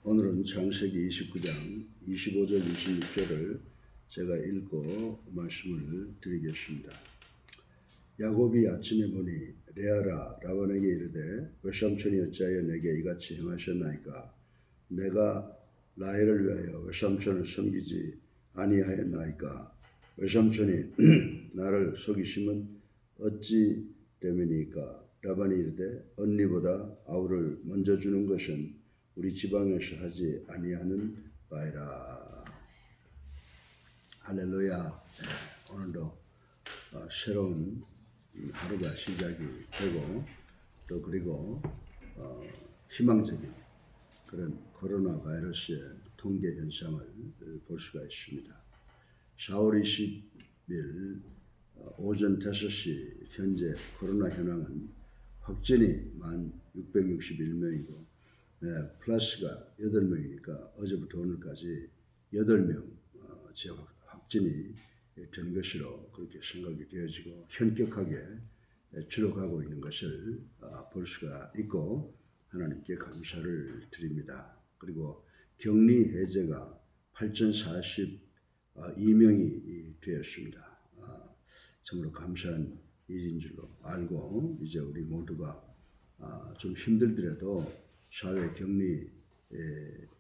오늘은 창세기 29장 25절 26절을 제가 읽고 말씀을 드리겠습니다. 야곱이 아침에 보니 레아라 라반에게 이르되 외삼촌이 어찌하여 내게 이같이 행하셨나이까? 내가 라헬을 위하여 외삼촌을 섬기지 아니하였나이까? 외삼촌이 나를 속이심은 어찌 때문이니까? 라반이 이르되 언니보다 아우를 먼저 주는 것은 우리 지방에서 하지 아니하는 바이라. 할렐루야. 오늘도 새로운 하루가 시작이 되고 또 그리고 희망적인 그런 코로나 바이러스의 통계 현상을 볼 수가 있습니다. 4월 20일 오전 5시 현재 코로나 현황은 확진이 1661명이고 플러스가 8명이니까 어제부터 오늘까지 8명 확진이 된 것으로 그렇게 생각이 되어지고 현격하게 줄어가고 있는 것을 볼 수가 있고 하나님께 감사를 드립니다. 그리고 격리 해제가 8,042명이 되었습니다. 정말로 감사한 일인 줄로 알고 이제 우리 모두가 좀 힘들더라도 사회 격리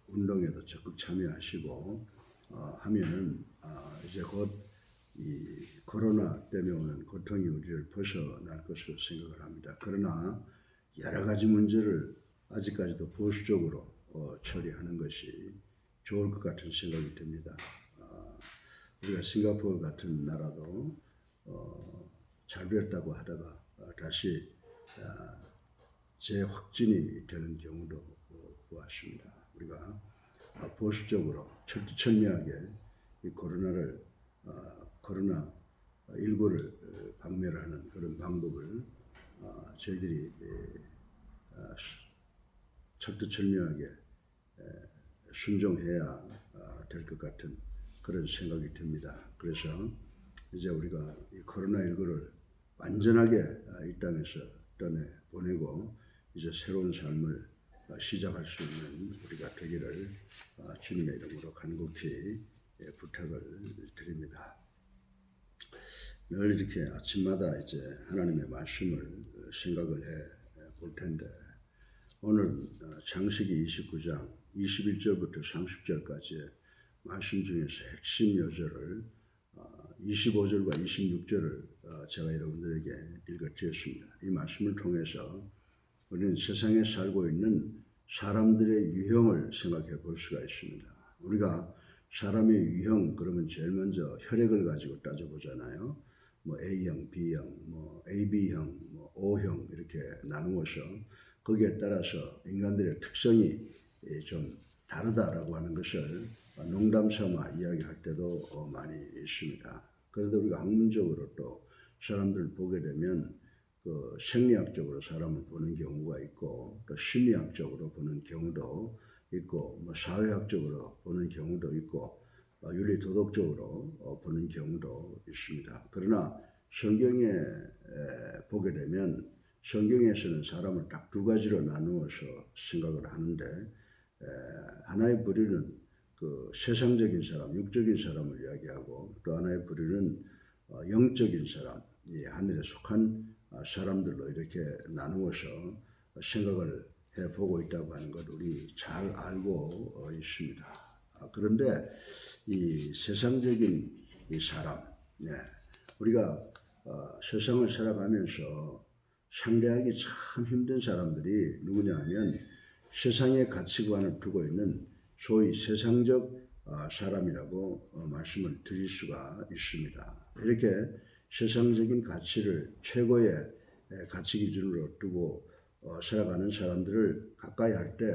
운동에도 적극 참여하시고 하면은 이제 곧 이 코로나 때문에 오는 고통이 우리를 벗어날 것으로 생각을 합니다. 그러나 여러 가지 문제를 아직까지도 보수적으로 처리하는 것이 좋을 것 같은 생각이 듭니다. 우리가 싱가포르 같은 나라도 잘 되었다고 하다가 다시 재확진이 되는 경우도 보았습니다. 우리가 보수적으로 철두철미하게 이 코로나19를 박멸하는 그런 방법을 저희들이 철두철미하게 순종해야 될 것 같은 그런 생각이 듭니다. 그래서 이제 우리가 이 코로나19를 완전하게 이 땅에서 떠내보내고 이제 새로운 삶을 시작할 수 있는 우리가 되기를 주님의 이름으로 간곡히 부탁을 드립니다. 늘 이렇게 아침마다 이제 하나님의 말씀을 생각을 해 볼 텐데 오늘 창세기 29장 21절부터 30절까지의 말씀 중에서 핵심 요절을 25절과 26절을 제가 여러분들에게 읽어드렸습니다. 이 말씀을 통해서 우리는 세상에 살고 있는 사람들의 유형을 생각해 볼 수가 있습니다. 우리가 사람의 유형 그러면 제일 먼저 혈액을 가지고 따져보잖아요. 뭐 A형, B형, 뭐 AB형, 뭐 O형 이렇게 나누어서 거기에 따라서 인간들의 특성이 좀 다르다라고 하는 것을 농담 삼아 이야기할 때도 많이 있습니다. 그런데 우리가 학문적으로 또 사람들을 보게 되면 그 생리학적으로 사람을 보는 경우가 있고 또 심리학적으로 보는 경우도 있고 뭐 사회학적으로 보는 경우도 있고 윤리 도덕적으로 보는 경우도 있습니다. 그러나 성경에 보게 되면 성경에서는 사람을 딱 두 가지로 나누어서 생각을 하는데 하나의 부류는 그 세상적인 사람, 육적인 사람을 이야기하고 또 하나의 부류는 영적인 사람, 이 하늘에 속한 사람들로 이렇게 나누어서 생각을 해보고 있다고 하는 것 우리 잘 알고 있습니다. 그런데 이 세상적인 이 사람, 우리가 세상을 살아가면서 상대하기 참 힘든 사람들이 누구냐 하면 세상의 가치관을 두고 있는 소위 세상적 사람이라고 말씀을 드릴 수가 있습니다. 이렇게 세상적인 가치를 최고의 가치 기준으로 두고 살아가는 사람들을 가까이 할 때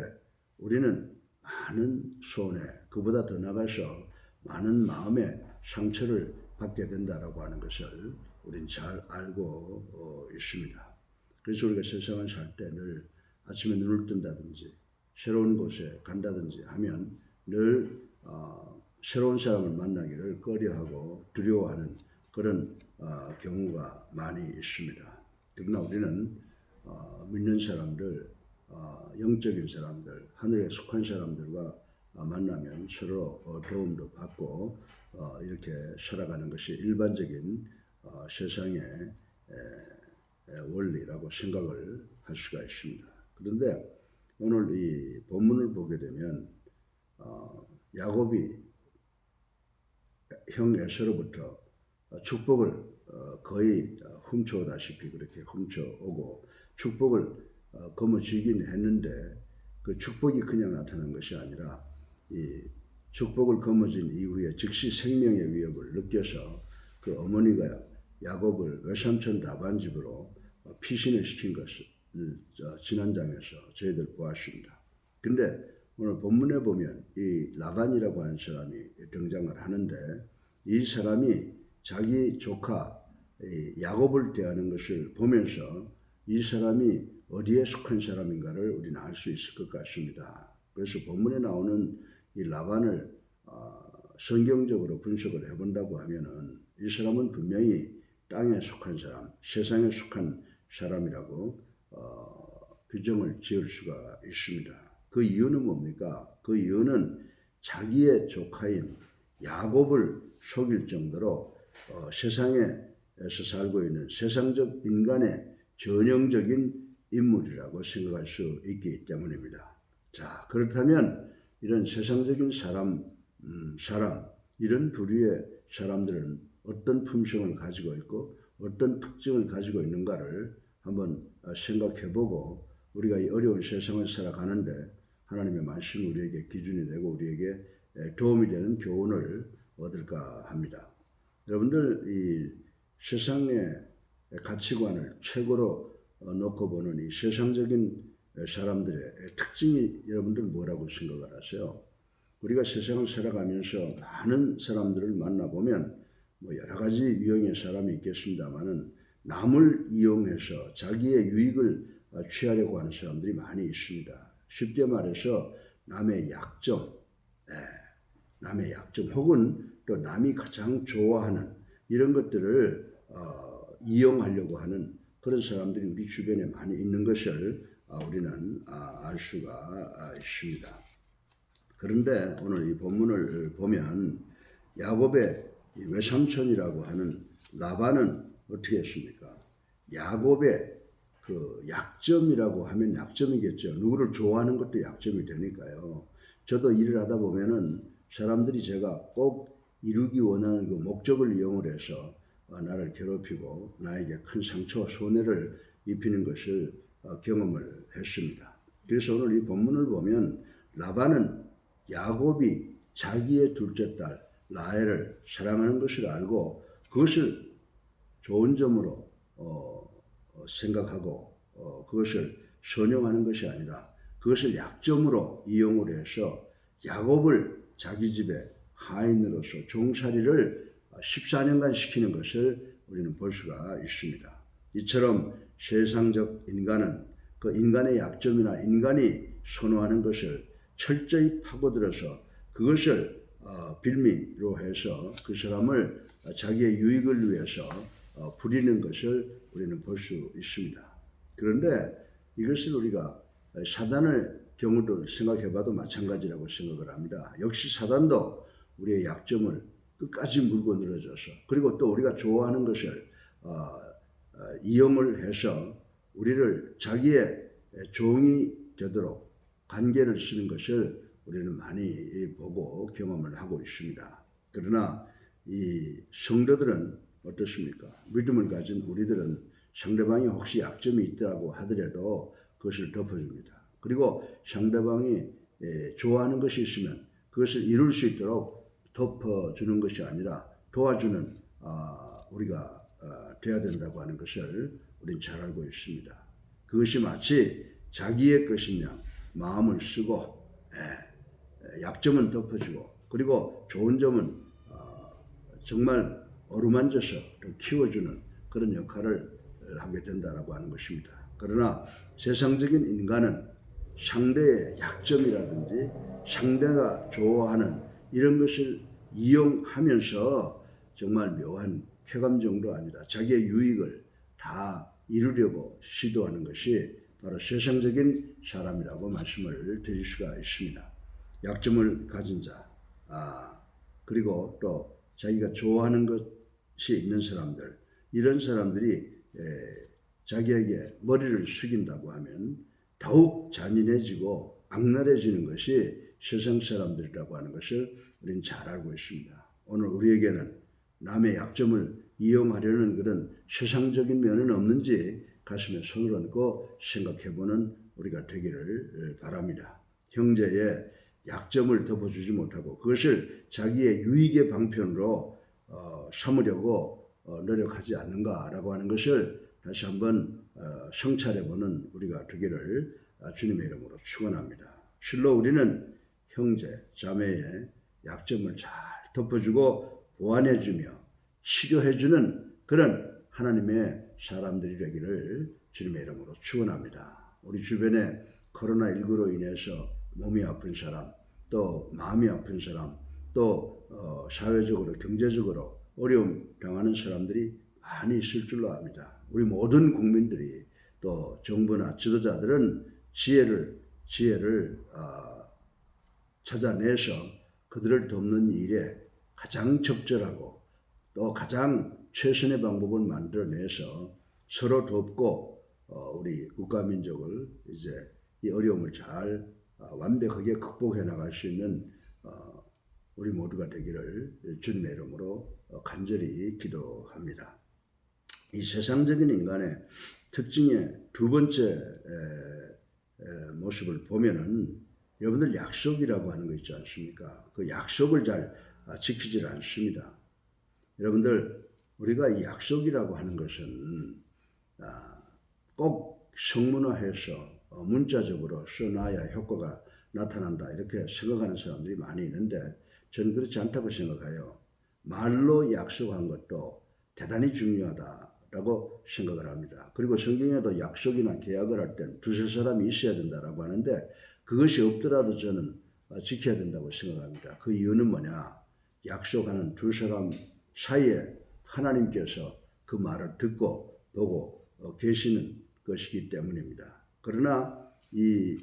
우리는 많은 손해, 그보다 더 나가서 많은 마음의 상처를 받게 된다라고 하는 것을 우리는 잘 알고 있습니다. 그래서 우리가 세상을 살 때 늘 아침에 눈을 뜬다든지 새로운 곳에 간다든지 하면 늘 새로운 사람을 만나기를 꺼려하고 두려워하는 그런 경우가 많이 있습니다. 그러나 우리는 믿는 사람들 영적인 사람들, 하늘에 속한 사람들과 만나면 서로 도움도 받고 이렇게 살아가는 것이 일반적인 세상의 원리라고 생각을 할 수가 있습니다. 그런데 오늘 이 본문을 보게 되면 야곱이 형 에서로부터 축복을 거의 훔쳐오다시피 그렇게 훔쳐오고 축복을 거머쥐긴 했는데 그 축복이 그냥 나타난 것이 아니라 이 축복을 거머쥔 이후에 즉시 생명의 위협을 느껴서 그 어머니가 야곱을 외삼촌 라반 집으로 피신을 시킨 것을 지난 장에서 저희들 보았습니다. 근데 오늘 본문에 보면 이 라반이라고 하는 사람이 등장을 하는데 이 사람이 자기 조카 야곱을 대하는 것을 보면서 이 사람이 어디에 속한 사람인가를 우리는 알 수 있을 것 같습니다. 그래서 본문에 나오는 이 라반을 성경적으로 분석을 해본다고 하면은 이 사람은 분명히 땅에 속한 사람, 세상에 속한 사람이라고 규정을 지을 수가 있습니다. 그 이유는 뭡니까? 그 이유는 자기의 조카인 야곱을 속일 정도로 세상에서 살고 있는 세상적 인간의 전형적인 인물이라고 생각할 수 있기 때문입니다. 자, 그렇다면 이런 세상적인 사람 이런 부류의 사람들은 어떤 품성을 가지고 있고 어떤 특징을 가지고 있는가를 한번 생각해보고 우리가 이 어려운 세상을 살아가는데 하나님의 말씀이 우리에게 기준이 되고 우리에게 도움이 되는 교훈을 얻을까 합니다. 여러분들 이 세상의 가치관을 최고로 놓고 보는 이 세상적인 사람들의 특징이 여러분들 뭐라고 생각을 하세요? 우리가 세상을 살아가면서 많은 사람들을 만나보면 뭐 여러 가지 유형의 사람이 있겠습니다만은 남을 이용해서 자기의 유익을 취하려고 하는 사람들이 많이 있습니다. 쉽게 말해서 남의 약점 혹은 또 남이 가장 좋아하는 이런 것들을 이용하려고 하는 그런 사람들이 우리 주변에 많이 있는 것을 우리는 알 수가 있습니다. 그런데 오늘 이 본문을 보면 야곱의 외삼촌이라고 하는 라반은 어떻게 했습니까? 야곱의 그 약점이라고 하면 약점이겠죠. 누구를 좋아하는 것도 약점이 되니까요. 저도 일을 하다 보면은 사람들이 제가 꼭 이루기 원하는 그 목적을 이용을 해서 나를 괴롭히고 나에게 큰 상처와 손해를 입히는 것을 경험을 했습니다. 그래서 오늘 이 본문을 보면 라반은 야곱이 자기의 둘째 딸 라헬을 사랑하는 것을 알고 그것을 좋은 점으로 생각하고 그것을 선용하는 것이 아니라 그것을 약점으로 이용을 해서 야곱을 자기 집에 하인으로서 종살이를 14년간 시키는 것을 우리는 볼 수가 있습니다. 이처럼 세상적 인간은 그 인간의 약점이나 인간이 선호하는 것을 철저히 파고들어서 그것을 빌미로 해서 그 사람을 자기의 유익을 위해서 부리는 것을 우리는 볼 수 있습니다. 그런데 이것을 우리가 사단의 경우도 생각해봐도 마찬가지라고 생각을 합니다. 역시 사단도 우리의 약점을 끝까지 물고 늘어져서 그리고 또 우리가 좋아하는 것을 이용을 해서 우리를 자기의 종이 되도록 관계를 쓰는 것을 우리는 많이 보고 경험을 하고 있습니다. 그러나 이 성도들은 어떻습니까? 믿음을 가진 우리들은 상대방이 혹시 약점이 있다고 하더라도 그것을 덮어줍니다. 그리고 상대방이 좋아하는 것이 있으면 그것을 이룰 수 있도록 덮어주는 것이 아니라 도와주는 우리가 돼야 된다고 하는 것을 우리는 잘 알고 있습니다. 그것이 마치 자기의 것인 양 마음을 쓰고 약점은 덮어주고 그리고 좋은 점은 정말 어루만져서 키워주는 그런 역할을 하게 된다라고 하는 것입니다. 그러나 세상적인 인간은 상대의 약점이라든지 상대가 좋아하는 이런 것을 이용하면서 정말 묘한 쾌감 정도 아니라 자기의 유익을 다 이루려고 시도하는 것이 바로 세상적인 사람이라고 말씀을 드릴 수가 있습니다. 약점을 가진 자, 그리고 또 자기가 좋아하는 것이 있는 사람들, 이런 사람들이 자기에게 머리를 숙인다고 하면 더욱 잔인해지고 악랄해지는 것이 세상 사람들이라고 하는 것을 우리는 잘 알고 있습니다. 오늘 우리에게는 남의 약점을 이용하려는 그런 세상적인 면은 없는지 가슴에 손을 얹고 생각해보는 우리가 되기를 바랍니다. 형제의 약점을 덮어주지 못하고 그것을 자기의 유익의 방편으로 삼으려고 노력하지 않는가라고 하는 것을 다시 한번 성찰해보는 우리가 되기를 주님의 이름으로 축원합니다. 실로 우리는 형제, 자매의 약점을 잘 덮어주고 보완해주며 치료해주는 그런 하나님의 사람들이 되기를 주님의 이름으로 축원합니다. 우리 주변에 코로나19로 인해서 몸이 아픈 사람, 또 마음이 아픈 사람, 또 사회적으로 경제적으로 어려움 당하는 사람들이 많이 있을 줄로 압니다. 우리 모든 국민들이 또 정부나 지도자들은 지혜를 찾아내서 그들을 돕는 일에 가장 적절하고 또 가장 최선의 방법을 만들어내서 서로 돕고 우리 국가민족을 이제 이 어려움을 잘 완벽하게 극복해 나갈 수 있는 우리 모두가 되기를 주님의 이름으로 간절히 기도합니다. 이 세상적인 인간의 특징의 두 번째 모습을 보면은 여러분들 약속이라고 하는 거 있지 않습니까? 그 약속을 잘 지키질 않습니다. 여러분들 우리가 이 약속이라고 하는 것은 꼭 성문화해서 문자적으로 써놔야 효과가 나타난다 이렇게 생각하는 사람들이 많이 있는데 저는 그렇지 않다고 생각해요. 말로 약속한 것도 대단히 중요하다라고 생각을 합니다. 그리고 성경에도 약속이나 계약을 할 땐 두세 사람이 있어야 된다라고 하는데 그것이 없더라도 저는 지켜야 된다고 생각합니다. 그 이유는 뭐냐? 약속하는 두 사람 사이에 하나님께서 그 말을 듣고 보고 계시는 것이기 때문입니다. 그러나 이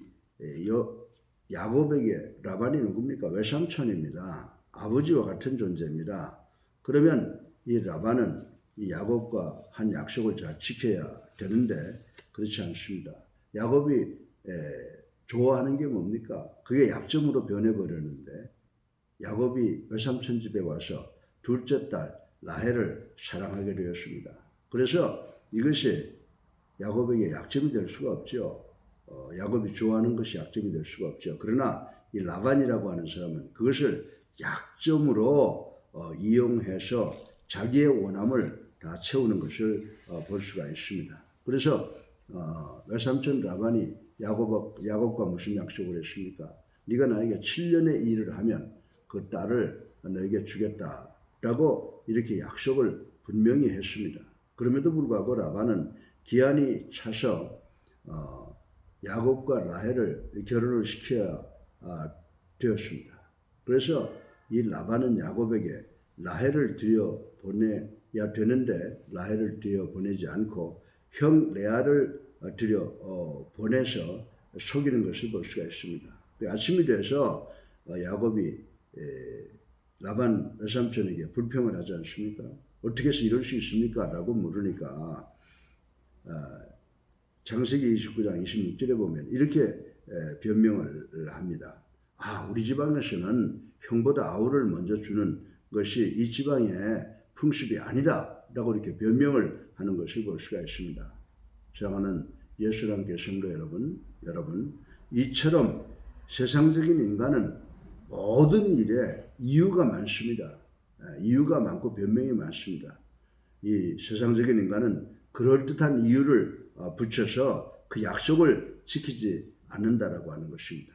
야곱에게 라반이 누굽니까? 외삼촌입니다. 아버지와 같은 존재입니다. 그러면 이 라반은 이 야곱과 한 약속을 잘 지켜야 되는데 그렇지 않습니다. 야곱이 좋아하는 게 뭡니까? 그게 약점으로 변해버렸는데 야곱이 외삼촌 집에 와서 둘째 딸 라헬을 사랑하게 되었습니다. 그래서 이것이 야곱에게 약점이 될 수가 없죠. 야곱이 좋아하는 것이 약점이 될 수가 없죠. 그러나 이 라반이라고 하는 사람은 그것을 약점으로 이용해서 자기의 원함을 다 채우는 것을 볼 수가 있습니다. 그래서 외삼촌 라반이 야곱과 무슨 약속을 했습니까? 네가 나에게 7년의 일을 하면 그 딸을 너에게 주겠다라고 이렇게 약속을 분명히 했습니다. 그럼에도 불구하고 라반은 기한이 차서 야곱과 라헬을 결혼을 시켜야 되었습니다. 그래서 이 라반은 야곱에게 라헬을 들여보내야 되는데 라헬을 들여보내지 않고 형 레아를 들여보내서 속이는 것을 볼 수가 있습니다. 아침이 돼서 야곱이 라반 외삼촌에게 불평을 하지 않습니까? 어떻게 해서 이럴 수 있습니까? 라고 물으니까 창세기 29장 26절에 보면 이렇게 변명을 합니다. 우리 지방에서는 형보다 아우를 먼저 주는 것이 이 지방의 풍습이 아니다 라고 이렇게 변명을 하는 것을 볼 수가 있습니다. 사랑하는 예수를 함께 성도 여러분 이처럼 세상적인 인간은 모든 일에 이유가 많습니다. 이유가 많고 변명이 많습니다. 이 세상적인 인간은 그럴듯한 이유를 붙여서 그 약속을 지키지 않는다라고 하는 것입니다.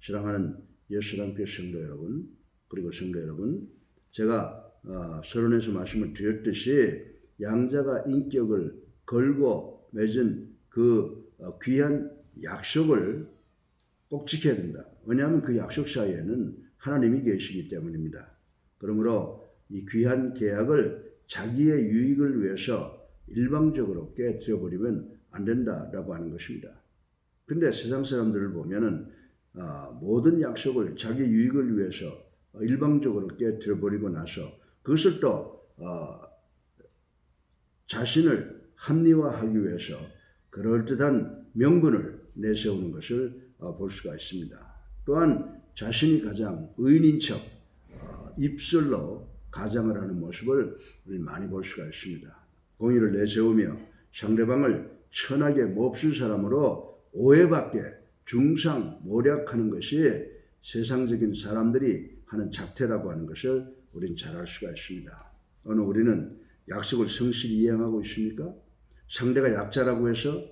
사랑하는 예수를 함께 성도 여러분 그리고 성도 여러분 제가 서론에서 말씀을 드렸듯이 양자가 인격을 걸고 맺은 그 귀한 약속을 꼭 지켜야 된다. 왜냐하면 그 약속 사이에는 하나님이 계시기 때문입니다. 그러므로 이 귀한 계약을 자기의 유익을 위해서 일방적으로 깨뜨려버리면 안 된다라고 하는 것입니다. 근데 세상 사람들을 보면은 모든 약속을 자기 유익을 위해서 일방적으로 깨뜨려 버리고 나서 그것을 또 자신을 합리화하기 위해서 그럴듯한 명분을 내세우는 것을 볼 수가 있습니다. 또한 자신이 가장 의인인 척 입술로 가장을 하는 모습을 우리는 많이 볼 수가 있습니다. 공의를 내세우며 상대방을 천하게 몹쓸 사람으로 오해받게 중상모략하는 것이 세상적인 사람들이 하는 작태라고 하는 것을 우리는 잘 알 수가 있습니다. 오늘 우리는 약속을 성실히 이행하고 있습니까? 상대가 약자라고 해서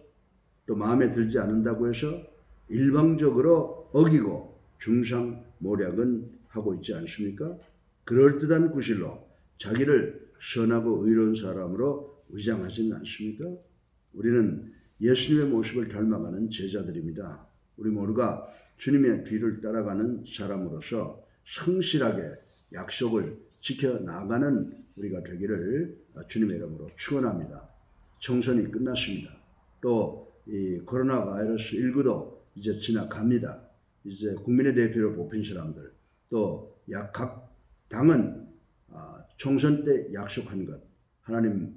또 마음에 들지 않는다고 해서 일방적으로 어기고 중상모략은 하고 있지 않습니까? 그럴듯한 구실로 자기를 선하고 의로운 사람으로 위장하지는 않습니까? 우리는 예수님의 모습을 닮아가는 제자들입니다. 우리 모두가 주님의 뒤를 따라가는 사람으로서 성실하게 약속을 지켜나가는 우리가 되기를 주님의 이름으로 축원합니다. 총선이 끝났습니다. 또 이 코로나 바이러스 19도 이제 지나갑니다. 이제 국민의 대표로 뽑힌 사람들, 또 각 당은 총선 때 약속한 것, 하나님을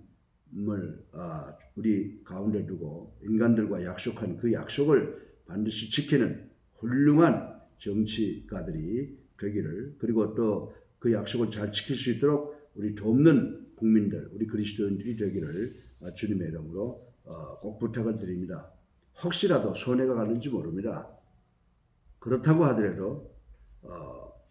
우리 가운데 두고 인간들과 약속한 그 약속을 반드시 지키는 훌륭한 정치가들이 되기를, 그리고 또 그 약속을 잘 지킬 수 있도록 우리 돕는 국민들, 우리 그리스도인들이 되기를 주님의 이름으로 꼭 부탁을 드립니다. 혹시라도 손해가 가는지 모릅니다. 그렇다고 하더라도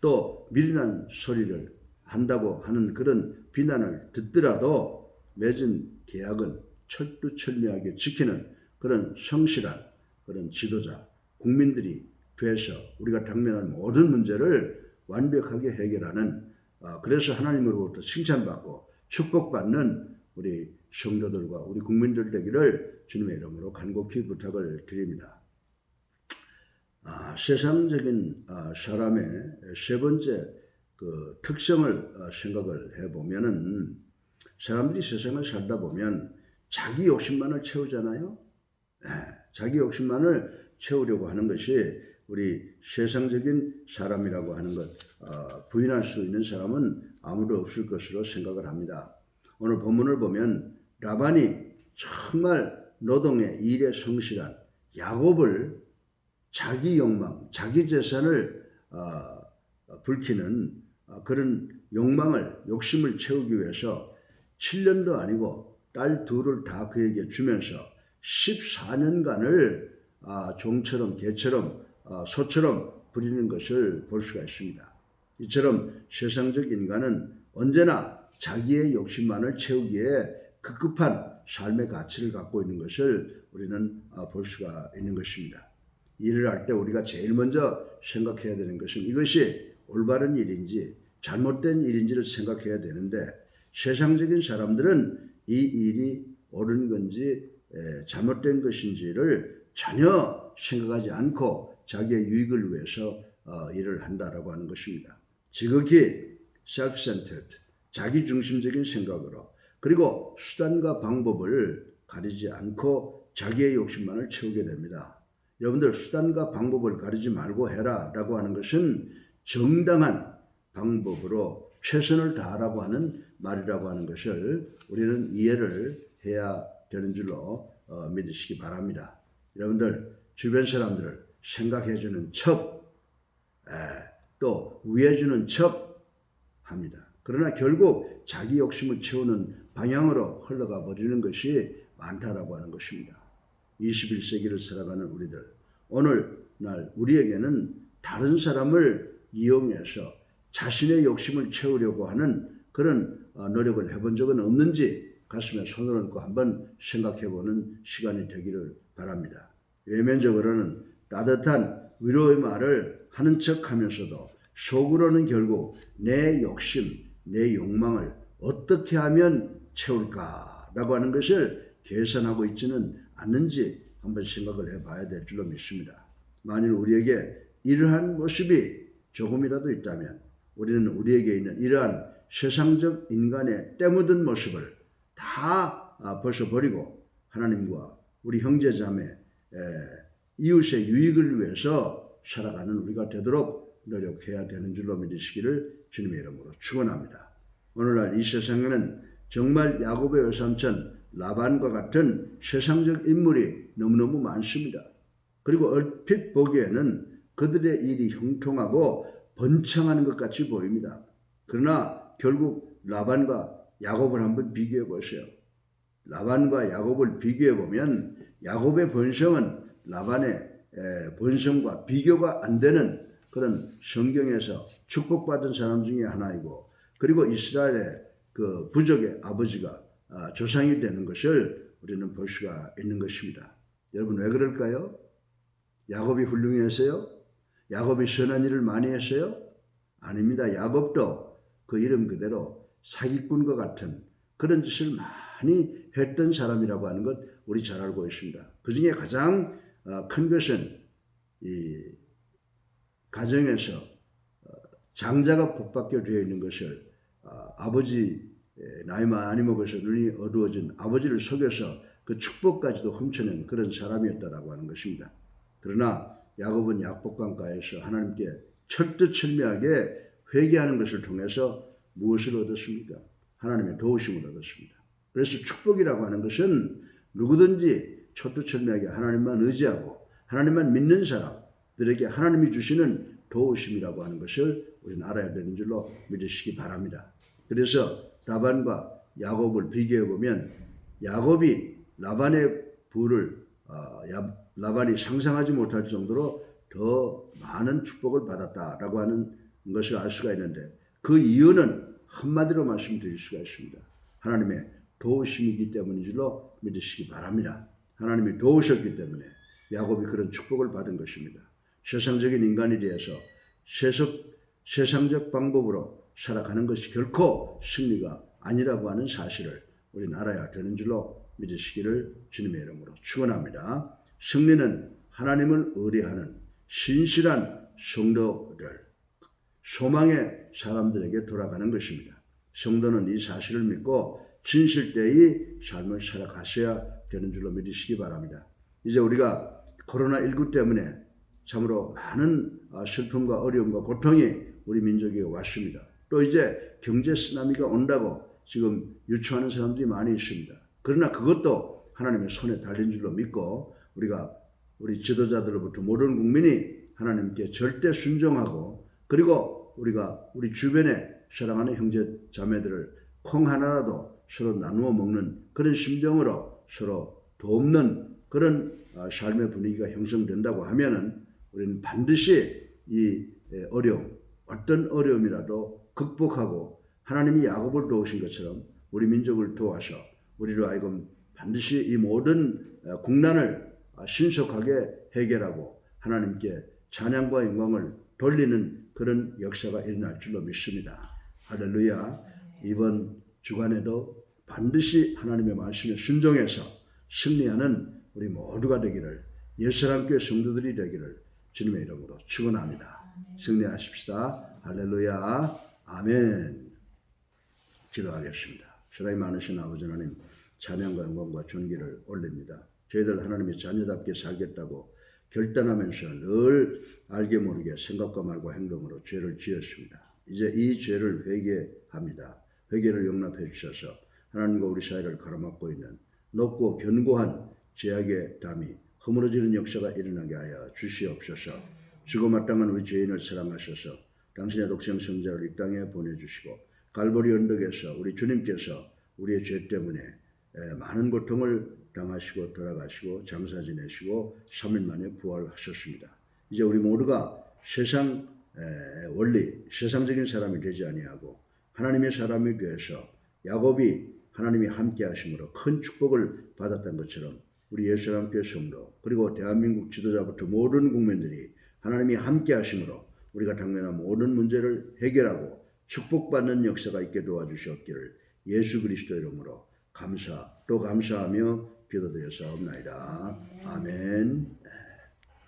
또 미련한 소리를 한다고 하는 그런 비난을 듣더라도 맺은 계약은 철두철미하게 지키는 그런 성실한 그런 지도자, 국민들이 돼서 우리가 당면한 모든 문제를 완벽하게 해결하는, 그래서 하나님으로부터 칭찬받고 축복받는 우리 성도들과 우리 국민들 되기를 주님의 이름으로 간곡히 부탁을 드립니다. 세상적인 사람의 세 번째 그 특성을 생각을 해보면은, 사람들이 세상을 살다 보면 자기 욕심만을 채우잖아요. 자기 욕심만을 채우려고 하는 것이 우리 세상적인 사람이라고 하는 것, 부인할 수 있는 사람은 아무도 없을 것으로 생각을 합니다. 오늘 본문을 보면 라반이 정말 노동에 일에 성실한 야곱을 자기 욕망, 자기 재산을 불키는 그런 욕망을, 욕심을 채우기 위해서 7년도 아니고 딸 둘을 다 그에게 주면서 14년간을 종처럼 개처럼 소처럼 부리는 것을 볼 수가 있습니다. 이처럼 세상적 인간은 언제나 자기의 욕심만을 채우기에 급급한 삶의 가치를 갖고 있는 것을 우리는 볼 수가 있는 것입니다. 일을 할 때 우리가 제일 먼저 생각해야 되는 것은 이것이 올바른 일인지 잘못된 일인지를 생각해야 되는데, 세상적인 사람들은 이 일이 옳은 건지 잘못된 것인지를 전혀 생각하지 않고 자기의 유익을 위해서 일을 한다라고 하는 것입니다. 지극히 self-centered, 자기중심적인 생각으로, 그리고 수단과 방법을 가리지 않고 자기의 욕심만을 채우게 됩니다. 여러분들, 수단과 방법을 가리지 말고 해라 라고 하는 것은 정당한 방법으로 최선을 다하라고 하는 말이라고 하는 것을 우리는 이해를 해야 되는 줄로 믿으시기 바랍니다. 여러분들, 주변 사람들을 생각해주는 척, 또 위해주는 척 합니다. 그러나 결국 자기 욕심을 채우는 방향으로 흘러가 버리는 것이 많다라고 하는 것입니다. 21세기를 살아가는 우리들, 오늘날 우리에게는 다른 사람을 이용해서 자신의 욕심을 채우려고 하는 그런 노력을 해본 적은 없는지 가슴에 손을 얹고 한번 생각해보는 시간이 되기를 바랍니다. 외면적으로는 따뜻한 위로의 말을 하는 척하면서도 속으로는 결국 내 욕심, 내 욕망을 어떻게 하면 채울까라고 하는 것을 계산하고 있지는 않는지 한번 생각을 해봐야 될 줄로 믿습니다. 만일 우리에게 이러한 모습이 조금이라도 있다면 우리는 우리에게 있는 이러한 세상적 인간의 때묻은 모습을 다 벗어버리고 하나님과 우리 형제자매 이웃의 유익을 위해서 살아가는 우리가 되도록 노력해야 되는 줄로 믿으시기를 주님의 이름으로 축원합니다. 오늘날 이 세상에는 정말 야곱의 외삼촌 라반과 같은 세상적 인물이 너무너무 많습니다. 그리고 얼핏 보기에는 그들의 일이 형통하고 번창하는 것 같이 보입니다. 그러나 결국 라반과 야곱을 한번 비교해 보세요. 라반과 야곱을 비교해 보면 야곱의 번성은 라반의 번성과 비교가 안 되는 그런 성경에서 축복받은 사람 중에 하나이고, 그리고 이스라엘의 그 부족의 아버지가 조상이 되는 것을 우리는 볼 수가 있는 것입니다. 여러분, 왜 그럴까요? 야곱이 훌륭해서요? 야곱이 선한 일을 많이 했어요? 아닙니다. 야곱도 그 이름 그대로 사기꾼과 같은 그런 짓을 많이 했던 사람이라고 하는 것 우리 잘 알고 있습니다. 그 중에 가장 큰 것은 이 가정에서 장자가 복받게 되어 있는 것을 아버지 나이 많이 먹어서 눈이 어두워진 아버지를 속여서 그 축복까지도 훔쳐낸 그런 사람이었다라고 하는 것입니다. 그러나 야곱은 약복강가에서 하나님께 철두철미하게 회개하는 것을 통해서 무엇을 얻었습니까? 하나님의 도우심을 얻었습니다. 그래서 축복이라고 하는 것은 누구든지 철두철미하게 하나님만 의지하고 하나님만 믿는 사람들에게 하나님이 주시는 도우심이라고 하는 것을 우리는 알아야 되는 줄로 믿으시기 바랍니다. 그래서 라반과 야곱을 비교해 보면 야곱이 라반의 부를 라반이 상상하지 못할 정도로 더 많은 축복을 받았다라고 하는 것을 알 수가 있는데, 그 이유는 한마디로 말씀드릴 수가 있습니다. 하나님의 도우심이기 때문인 줄로 믿으시기 바랍니다. 하나님이 도우셨기 때문에 야곱이 그런 축복을 받은 것입니다. 세상적인 인간이 되어서 세상적 방법으로 살아가는 것이 결코 승리가 아니라고 하는 사실을 우리는 알아야 되는 줄로 믿으시기를 주님의 이름으로 축원합니다. 승리는 하나님을 의뢰하는 신실한 성도들, 소망의 사람들에게 돌아가는 것입니다. 성도는 이 사실을 믿고 진실되이 삶을 살아가셔야 되는 줄로 믿으시기 바랍니다. 이제 우리가 코로나19 때문에 참으로 많은 슬픔과 어려움과 고통이 우리 민족에 왔습니다. 또 이제 경제 쓰나미가 온다고 지금 유추하는 사람들이 많이 있습니다. 그러나 그것도 하나님의 손에 달린 줄로 믿고 우리 지도자들로부터 모든 국민이 하나님께 절대 순종하고, 그리고 우리가 우리 주변에 사랑하는 형제 자매들을 콩 하나라도 서로 나누어 먹는 그런 심정으로 서로 돕는 그런 삶의 분위기가 형성된다고 하면은 우리는 반드시 이 어려움, 어떤 어려움이라도 극복하고 하나님이 야곱을 도우신 것처럼 우리 민족을 도와서 우리로 하여금 반드시 이 모든 국난을 신속하게 해결하고 하나님께 찬양과 영광을 돌리는 그런 역사가 일어날 줄로 믿습니다. 할렐루야. 이번 주간에도 반드시 하나님의 말씀에 순종해서 승리하는 우리 모두가 되기를, 예수님교회 성도들이 되기를 주님의 이름으로 축원합니다. 승리하십시다. 할렐루야. 아멘. 기도하겠습니다. 사랑이 많으신 아버지 하나님, 찬양과 영광과 존귀를 올립니다. 저희들 하나님의 자녀답게 살겠다고 결단하면서 늘 알게 모르게 생각과 말과 행동으로 죄를 지었습니다. 이제 이 죄를 회개합니다. 회개를 용납해 주셔서 하나님과 우리 사이를 가로막고 있는 높고 견고한 죄악의 담이 허물어지는 역사가 일어나게 하여 주시옵소서. 죽어 마땅한 우리 죄인을 사랑하셔서 당신의 독생 성자를 이 땅에 보내주시고 갈보리 언덕에서 우리 주님께서 우리의 죄 때문에 많은 고통을 당하시고 돌아가시고 장사 지내시고 3일 만에 부활하셨습니다. 이제 우리 모두가 세상 원리, 세상적인 사람이 되지 아니하고 하나님의 사람이 되어서 야곱이 하나님이 함께 하심으로 큰 축복을 받았던 것처럼 우리 예수님교회 성도, 그리고 대한민국 지도자부터 모든 국민들이 하나님이 함께 하심으로 우리가 당면한 모든 문제를 해결하고 축복받는 역사가 있게 도와주시옵기를 예수 그리스도 이름으로 감사하며 기도드려 사옵나이다. 아멘.